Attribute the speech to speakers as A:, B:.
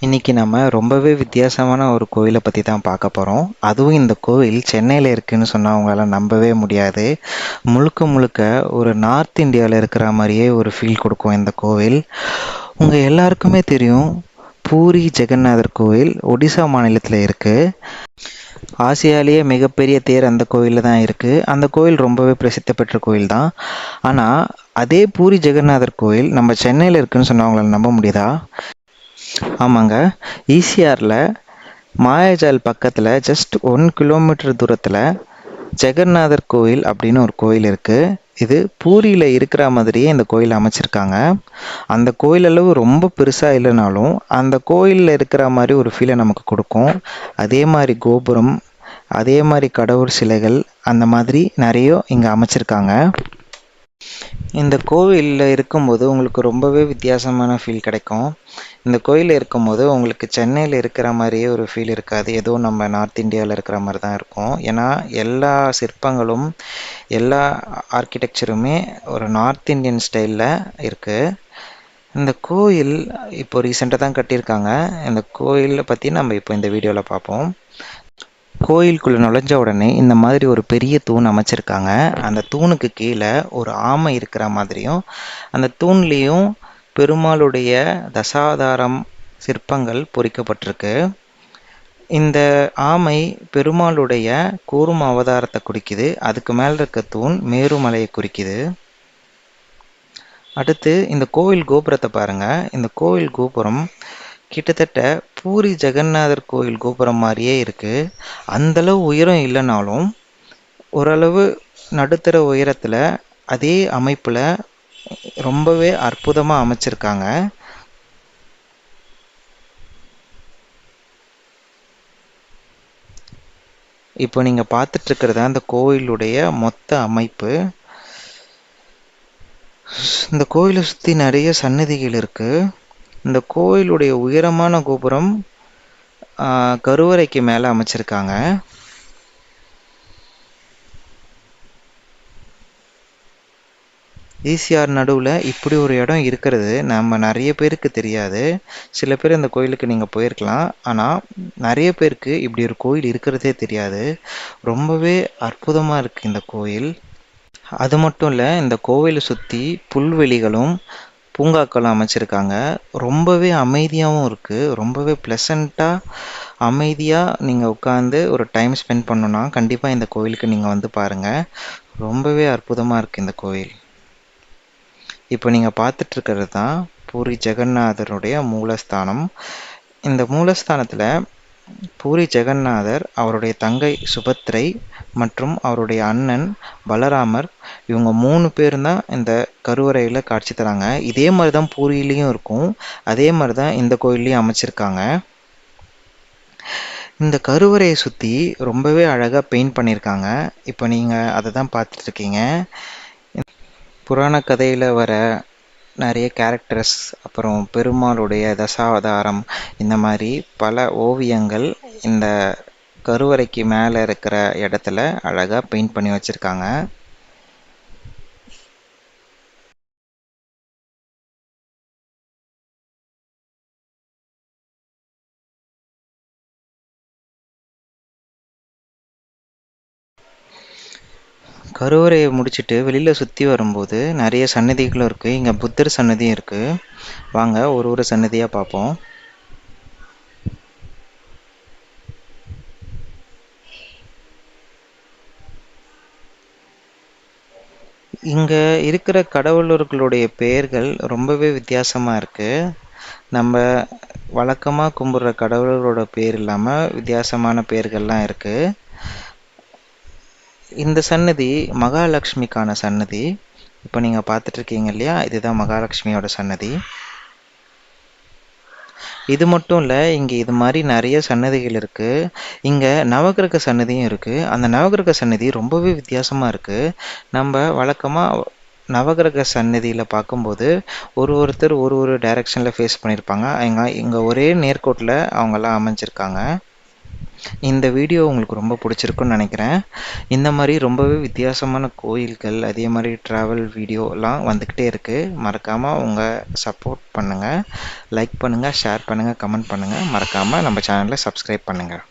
A: இன்னைக்கு நம்ம ரொம்பவே வித்தியாசமான ஒரு கோயிலை பற்றி தான் பார்க்க போகிறோம். அதுவும் இந்த கோவில் சென்னையில் இருக்குன்னு சொன்னால் அவங்களால நம்பவே முடியாது. முழுக்க முழுக்க ஒரு நார்த் இந்தியாவில் இருக்கிற மாதிரியே ஒரு ஃபீல் கொடுக்கும் இந்த கோவில். உங்கள் எல்லாருக்குமே தெரியும், பூரி ஜெகநாதர் கோவில் ஒடிசா மாநிலத்தில் இருக்குது. ஆசியாலேயே மிகப்பெரிய தேர் அந்த கோயிலில் தான் இருக்குது. அந்த கோயில் ரொம்பவே பிரசித்தி பெற்ற கோயில் தான். ஆனால் அதே பூரி ஜெகநாதர் கோயில் நம்ம சென்னையில் இருக்குன்னு சொன்னால் அவங்களால நம்ப முடியுதா? ஆமாங்க. ஈசிஆரில் மாயாஜால் பக்கத்தில் ஜஸ்ட் 1 கிலோமீட்டர் தூரத்தில் ஜெகநாதர் கோயில் அப்படின்னு ஒரு கோயில் இருக்குது. இது பூரியில் இருக்கிற மாதிரியே இந்த கோயில் அமைச்சிருக்காங்க. அந்த கோயில் அளவு ரொம்ப பெருசாக இல்லைனாலும் அந்த கோயிலில் இருக்கிற மாதிரி ஒரு ஃபீலை நமக்கு கொடுக்கும். அதே மாதிரி கோபுரம், அதே மாதிரி கடவுள் சிலைகள், அந்த மாதிரி நிறைய இங்கே அமைச்சிருக்காங்க. இந்த கோவிலில் இருக்கும்போது உங்களுக்கு ரொம்பவே வித்தியாசமான ஃபீல் கிடைக்கும். இந்த கோயிலில் இருக்கும்போது உங்களுக்கு சென்னையில் இருக்கிற மாதிரியே ஒரு ஃபீல் இருக்காது. ஏதோ நம்ம நார்த் இந்தியாவில் இருக்கிற மாதிரி தான் இருக்கும். ஏன்னா எல்லா சிற்பங்களும், எல்லா ஆர்கிடெக்சருமே ஒரு நார்த் இந்தியன் ஸ்டைலில் இருக்குது. இந்த கோயில் இப்போ ரீசெண்டாக தான் கட்டியிருக்காங்க. இந்த கோயிலை பற்றி நம்ம இப்போ இந்த வீடியோவில் பார்ப்போம். கோயிலுக்குள்ளே நுழைஞ்ச உடனே இந்த மாதிரி ஒரு பெரிய தூண் அமைச்சிருக்காங்க. அந்த தூணுக்கு கீழே ஒரு ஆமை இருக்கிற மாதிரியும், அந்த தூண்லேயும் பெருமாளுடைய தசாவதாரம் சிற்பங்கள் பொறிக்கப்பட்டிருக்கு. இந்த ஆமை பெருமாளுடைய கூர்ம அவதாரத்தை குறிக்குது. அதுக்கு மேலே இருக்க தூண் மேருமலையை குறிக்குது. அடுத்து இந்த கோவில் கோபுரத்தை பாருங்க. இந்த கோவில் கோபுரம் கிட்டத்தட்ட பூரி ஜெகநாதர் கோயில் கோபுரம் மாதிரியே இருக்குது. அந்தளவு உயரம் இல்லைனாலும் ஓரளவு நடுத்தர உயரத்தில் அதே அமைப்பில் ரொம்பவே அற்புதமாக அமைச்சிருக்காங்க. இப்போ நீங்கள் பார்த்துட்ருக்கிறது அந்த கோயிலுடைய மொத்த அமைப்பு. இந்த கோயிலை சுற்றி நிறைய சன்னதிகள் இருக்குது. இந்த கோயிலுடைய உயரமான கோபுரம் கருவறைக்கு மேலே அமைச்சிருக்காங்க. ஈசிஆர் நடுவில் இப்படி ஒரு இடம் இருக்கிறது நம்ம நிறைய பேருக்கு தெரியாது. சில பேர் இந்த கோயிலுக்கு நீங்கள் போயிருக்கலாம், ஆனால் நிறைய பேருக்கு இப்படி ஒரு கோயில் இருக்கிறதே தெரியாது. ரொம்பவே அற்புதமாக இருக்குது இந்த கோயில். அது மட்டும் இல்லை, இந்த கோவிலை சுற்றி புல்வெளிகளும் பூங்காக்களும் அமைச்சிருக்காங்க. ரொம்பவே அமைதியாகவும் இருக்குது. ரொம்பவே ப்ளசண்ட்டாக அமைதியாக நீங்கள் உட்காந்து ஒரு டைம் ஸ்பெண்ட் பண்ணணுன்னா கண்டிப்பாக இந்த கோயிலுக்கு நீங்கள் வந்து பாருங்கள். ரொம்பவே அற்புதமாக இருக்குது இந்த கோயில். இப்போ நீங்கள் பார்த்துட்ருக்கிறது தான் பூரி ஜெகநாதருடைய மூலஸ்தானம். இந்த மூலஸ்தானத்தில் பூரி ஜெகநாதர், அவருடைய தங்கை சுபத்ரை மற்றும் அவருடைய அண்ணன் பலராமர், இவங்க 3 பேரும் தான் இந்த கருவறையில் காட்சி தராங்க. இதே மாதிரி தான் பூரியிலையும் இருக்கும். அதே மாதிரி தான் இந்த கோயில்லையும் அமைச்சிருக்காங்க. இந்த கருவறையை சுற்றி ரொம்பவே அழகாக பெயிண்ட் பண்ணியிருக்காங்க. இப்போ நீங்கள் அதை தான் பார்த்துட்ருக்கீங்க. புராண கதையில் வர நிறைய கேரக்டர்ஸ், அப்புறம் பெருமாளுடைய தசாவதாரம், இந்த மாதிரி பல ஓவியங்கள் இந்த கருவறைக்கு மேலே இருக்கிற இடத்துல அழகாக பெயிண்ட் பண்ணி வச்சுருக்காங்க. கருவறையை முடிச்சுட்டு வெளியில் சுற்றி வரும்போது நிறைய சன்னதிகளும் இருக்குது. இங்கே புத்தர் சன்னதியும் இருக்குது. வாங்க ஒரு ஒரு சன்னதியாக பார்ப்போம். இங்கே இருக்கிற கடவுளர்களுடைய பெயர்கள் ரொம்பவே வித்தியாசமாக இருக்குது. நம்ம வழக்கமாக கும்பிட்ற கடவுளர்களோட பேர் இல்லாமல் வித்தியாசமான பெயர்கள்லாம் இருக்குது. இந்த சன்னதி மகாலட்சுமிக்கான சன்னதி. இப்போ நீங்கள் பார்த்துட்ருக்கீங்க இல்லையா, இதுதான் மகாலட்சுமியோட சன்னதி. இது மட்டும் இல்லை, இங்கே இது மாதிரி நிறைய சன்னதிகள் இருக்குது. இங்கே நவகிரக சன்னதியும் இருக்குது. அந்த நவகிரக சன்னதி ரொம்பவே வித்தியாசமாக இருக்குது. நம்ம வழக்கமாக நவகிரக சன்னதியில் பார்க்கும்போது ஒருத்தர் ஒரு டைரெக்ஷனில் ஃபேஸ் பண்ணியிருப்பாங்க. இங்கே ஒரே நேர்கோட்டில் அவங்கெல்லாம் அமைஞ்சிருக்காங்க. இந்த வீடியோ உங்களுக்கு ரொம்ப பிடிச்சிருக்குன்னு நினைக்கிறேன். இந்த மாதிரி ரொம்பவே வித்தியாசமான கோயில்கள், அதே மாதிரி ட்ராவல் வீடியோலாம் வந்துக்கிட்டே இருக்குது. மறக்காமல் உங்கள் சப்போர்ட் பண்ணுங்கள். லைக் பண்ணுங்கள், ஷேர் பண்ணுங்கள், கமெண்ட் பண்ணுங்கள். மறக்காமல் நம்ம சேனலை சப்ஸ்கிரைப் பண்ணுங்கள்.